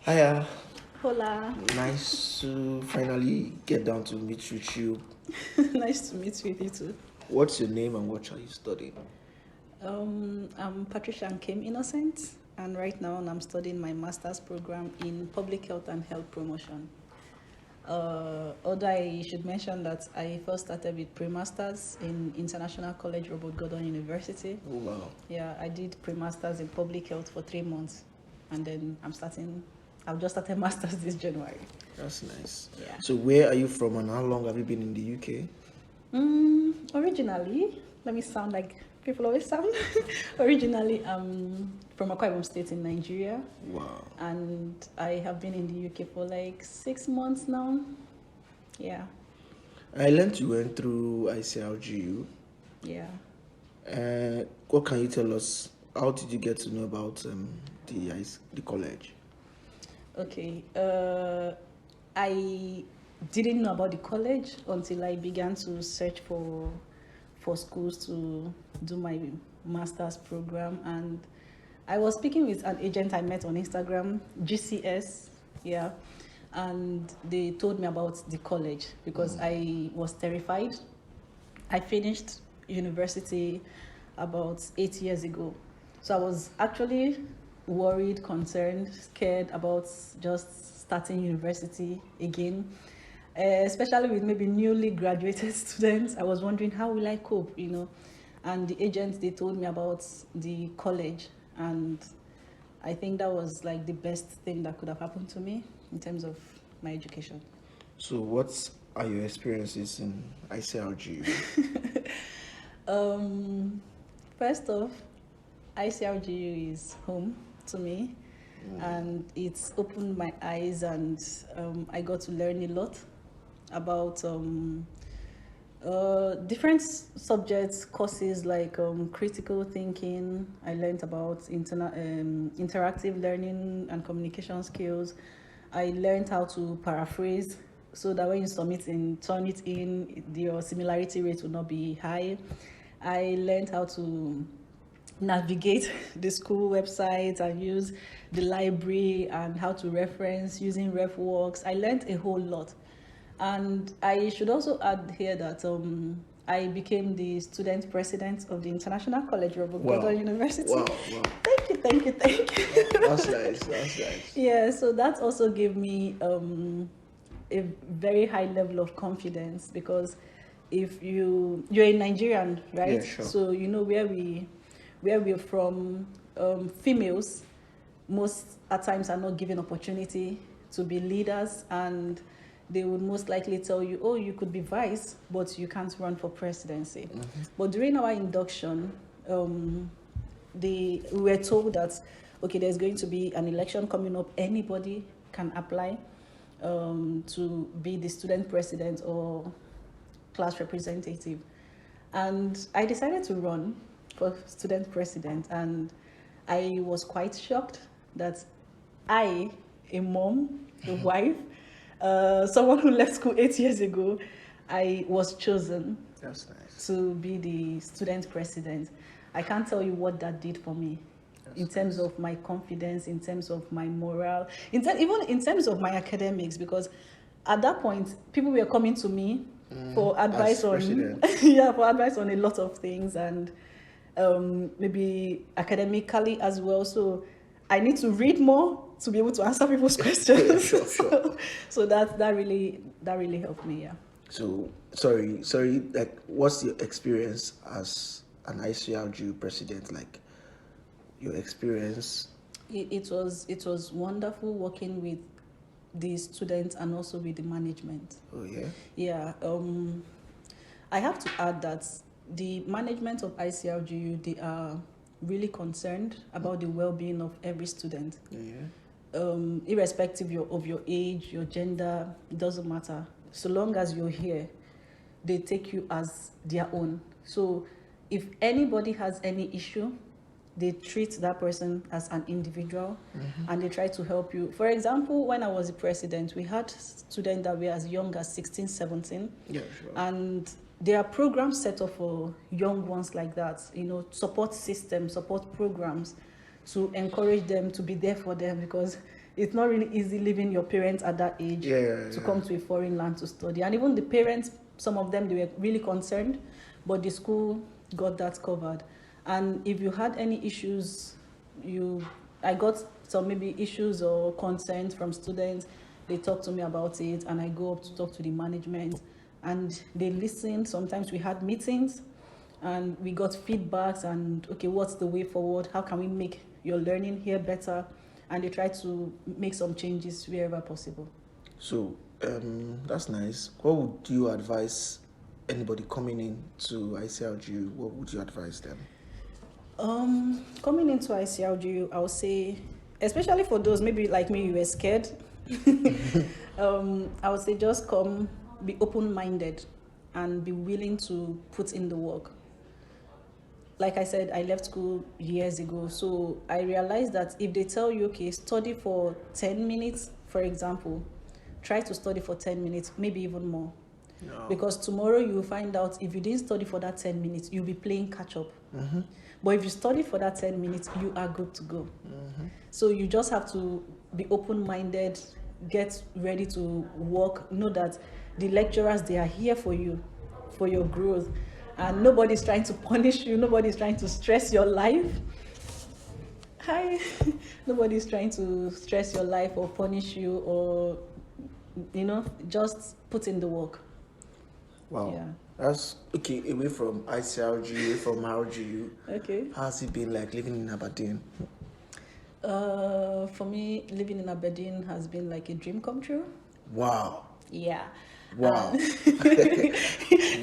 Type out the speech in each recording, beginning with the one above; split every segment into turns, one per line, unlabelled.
Hiya,
Hola.
nice to finally get down to meet with you.
Nice to meet with you too.
What's your name and what are you studying?
I'm Patricia and Kim Innocent, and right now I'm studying my master's program in public health and health promotion. Although I should mention that I first started with pre-masters in International College Robert Gordon University.
Oh, wow.
Yeah, I did pre-masters in public health for 3 months, and then I've just started masters this January.
That's nice.
Yeah.
So, where are you from and how long have you been in the UK?
Originally, let me sound like people always sound. Originally, I'm from Akwa Ibom State in Nigeria,
Wow.
and I have been in the UK for like 6 months now. Yeah,
I learned you went through ICRGU.
yeah.
What can you tell us? How did you get to know about the college?
Okay. I didn't know about the college until I began to search for schools to do my master's program, and I was speaking with an agent I met on Instagram, GCS, yeah, and they told me about the college because I was terrified. I finished university about 8 years ago, so I was actually worried, concerned, scared about just starting university again. Especially with maybe newly graduated students, I was wondering how will I cope, and the agents, they told me about the college, and I think that was like the best thing that could have happened to me in terms of my education.
So, what are your experiences in ICRGU?
First off, ICRGU is home to me, and it's opened my eyes, and I got to learn a lot about different subjects, courses like critical thinking. I learned about interactive learning and communication skills. I learned how to paraphrase so that when you submit and turn it in, your similarity rate will not be high. I learned how to navigate the school website and use the library and how to reference using RefWorks. I learned a whole lot. And I should also add here that I became the student president of the International College Robert Gordon University.
Wow.
Thank you.
That's nice.
Yeah, so that also gave me a very high level of confidence, because if you're a Nigerian, right?
Yeah, sure.
So you know where we're from. Females most at times are not given opportunity to be leaders, and they would most likely tell you, oh, you could be vice, but you can't run for presidency. But during our induction, we were told that, okay, there's going to be an election coming up. Anybody can apply to be the student president or class representative. And I decided to run for student president, and I was quite shocked that I, a mom, a wife, someone who left school 8 years ago, I was chosen.
That's nice.
To be the student president. I can't tell you what that did for me.
That's
in terms of my confidence, in terms of my morale, even in terms of my academics, because at that point, people were coming to me for advice on for advice on a lot of things, and maybe academically as well. So I need to read more to be able to answer people's questions.
Sure.
So that really helped me. Yeah.
So sorry. Like, what's your experience as an ICRGU president? Like, your experience?
It was wonderful working with the students and also with the management.
Oh yeah.
Yeah. I have to add that the management of ICRGU, they are really concerned about the well-being of every student.
Yeah.
Irrespective of your age, your gender, it doesn't matter. So long as you're here, they take you as their own. So if anybody has any issue, they treat that person as an individual, and they try to help you. For example, when I was the president, we had students that were as young as 16, 17.
Yeah, sure.
And there are programs set up for young ones like that, support systems, support programs to encourage them, to be there for them, because it's not really easy leaving your parents at that age to come to a foreign land to study. And even the parents, some of them, they were really concerned, but the school got that covered. And if you had any issues, I got some maybe issues or concerns from students, they talk to me about it, and I go up to talk to the management, and they listen. Sometimes we had meetings, and we got feedbacks, and okay, what's the way forward? How can we make your learning here better? And they try to make some changes wherever possible.
So that's nice. What would you advise anybody coming in to ICRGU? What would you advise them?
Coming into ICRGU, I would say, especially for those maybe like me, you were scared. I would say just come, be open-minded, and be willing to put in the work. Like I said, I left school years ago, so I realized that if they tell you, okay, study for 10 minutes, for example, try to study for 10 minutes, maybe even more. No. Because tomorrow you will find out if you didn't study for that 10 minutes, you'll be playing catch-up. Mm-hmm. But if you study for that 10 minutes, you are good to go. Mm-hmm. So you just have to be open-minded, get ready to work, know that the lecturers, they are here for you, for your growth. And nobody's trying to punish you, nobody's trying to stress your life. Hi. Nobody's trying to stress your life or punish you, or, just put in the work.
Wow. Yeah. That's okay. Away from ICRGU, away from RGU. Okay. How's it been like living in Aberdeen?
For me, living in Aberdeen has been like a dream come true.
Wow.
Yeah.
Wow.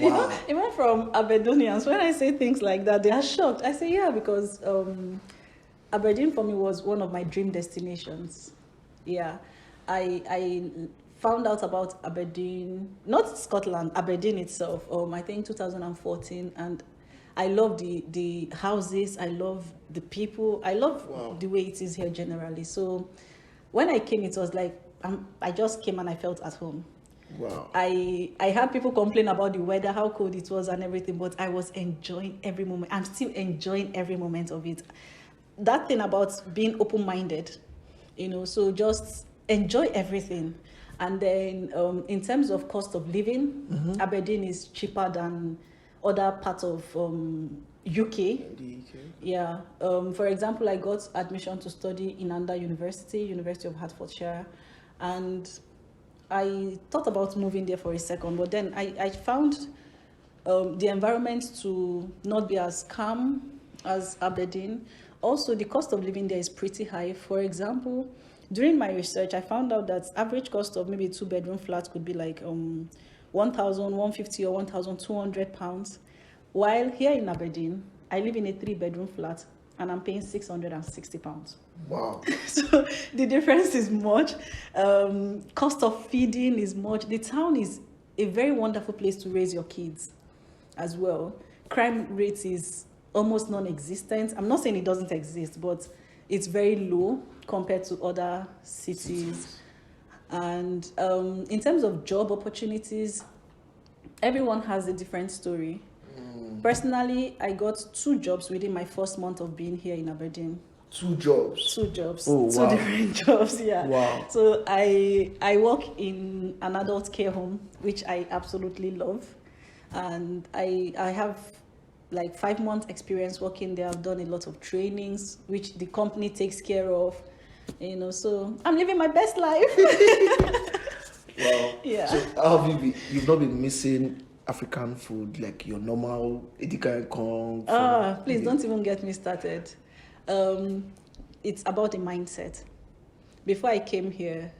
Wow. Even from Aberdonians, when I say things like that, they are shocked. I say, yeah, because Aberdeen for me was one of my dream destinations. Yeah. I found out about Aberdeen, not Scotland, Aberdeen itself, I think 2014, and I love the houses, I love the people, I love the way it is here generally. So when I came, it was like, I just came and I felt at home.
Wow.
I had people complain about the weather, how cold it was and everything, but I was enjoying every moment. I'm still enjoying every moment of it. That thing about being open-minded, so just enjoy everything. And then in terms of cost of living, mm-hmm. Aberdeen is cheaper than other parts of UK. Yeah. For example, I got admission to study in University of Hertfordshire, and I thought about moving there for a second, but then I found the environment to not be as calm as Aberdeen. Also, the cost of living there is pretty high. For example, during my research, I found out that average cost of maybe a 2-bedroom flat could be like 1,150 or 1,200 pounds. While here in Aberdeen, I live in a 3-bedroom flat and I'm paying 660 pounds.
Wow.
So the difference is much. Cost of feeding is much. The town is a very wonderful place to raise your kids as well. Crime rate is almost non-existent. I'm not saying it doesn't exist, but it's very low compared to other cities. And in terms of job opportunities, everyone has a different story. Personally, I got 2 jobs within my first month of being here in Aberdeen.
2 jobs?
2 jobs.
Oh, wow.
2 different jobs, yeah.
Wow.
So I work in an adult care home, which I absolutely love. And I have like 5 months experience working there. I've done a lot of trainings, which the company takes care of, so I'm living my best life.
Wow.
Yeah.
So how have you've not been missing African food, like your normal Edika Kong?
Please don't even get me started. It's about the mindset. Before I came here,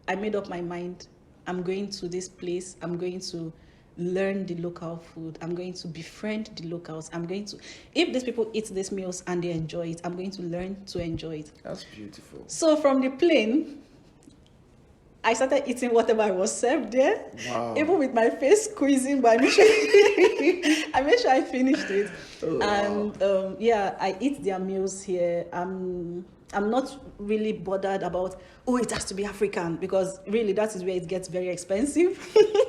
I made up my mind. I'm going to this place. I'm going to learn the local food. I'm going to befriend the locals. If these people eat these meals and they enjoy it, I'm going to learn to enjoy it.
That's beautiful.
So from the plane, I started eating whatever I was served there.
Wow. Even
with my face squeezing, but I made sure I finished it. Oh, and wow. I eat their meals here. I'm not really bothered about, it has to be African, because really that is where it gets very expensive.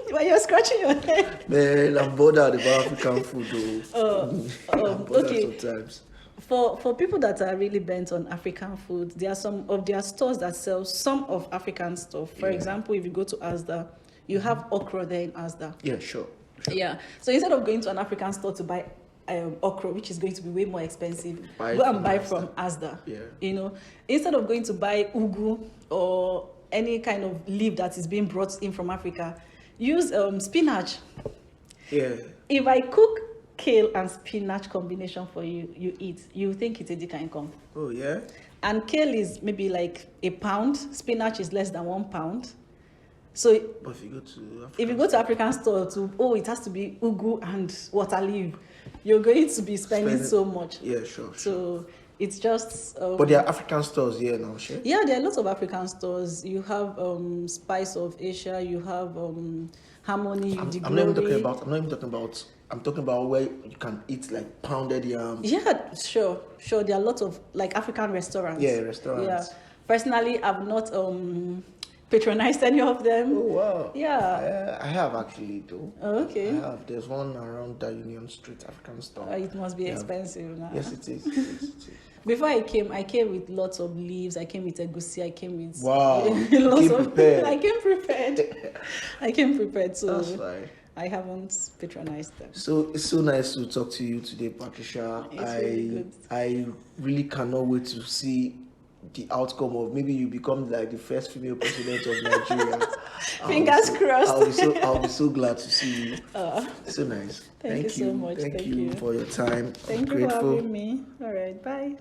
When you're scratching your head.
Man, I'm bothered about African food though. I'm bothered
okay.
sometimes.
For people that are really bent on African food, there are some of their stores that sell some of African stuff. For example, if you go to Asda, you have okra there in Asda.
Yeah, sure.
Yeah. So instead of going to an African store to buy okra, which is going to be way more expensive,
Buy
go and
from
buy
Asda.
from Asda.
Yeah.
You know, instead of going to buy ugu or any kind of leaf that is being brought in from Africa, use spinach.
Yeah.
If I cook kale and spinach combination for you, you eat, you think it's a Dika income.
Oh, yeah?
And kale is maybe like a pound, spinach is less than 1 pound. So
But if you go to
if you go to African store it has to be ugu and water leaf, you're going to be spending so much.
Yeah, sure.
So it's just.
But there are African stores here now, sure?
Yeah, there are lots of African stores. You have Spice of Asia. You have Harmony.
I'm not even talking about. I'm talking about where you can eat like pounded yam.
Yeah, sure. There are lots of like African restaurants.
Yeah, restaurants.
Yeah. Personally, I've not patronized any of them.
Oh wow.
Yeah.
I have actually though.
Oh, okay.
I have. There's one around the Union Street African store.
It must be expensive now.
Yes, it is.
Before I came with lots of leaves. I came with egusi. I came with
Wow.
lots
Came prepared.
I came prepared. So
That's fine.
I haven't patronized them.
So it's so nice to talk to you today, Patricia.
It's really good.
I really cannot wait to see the outcome of maybe you become like the first female president of Nigeria.
Fingers crossed.
I'll be so glad to see you. So nice.
Thank you so much.
Thank you for your time.
Thank
I'm
you for
grateful.
having me. All right, bye.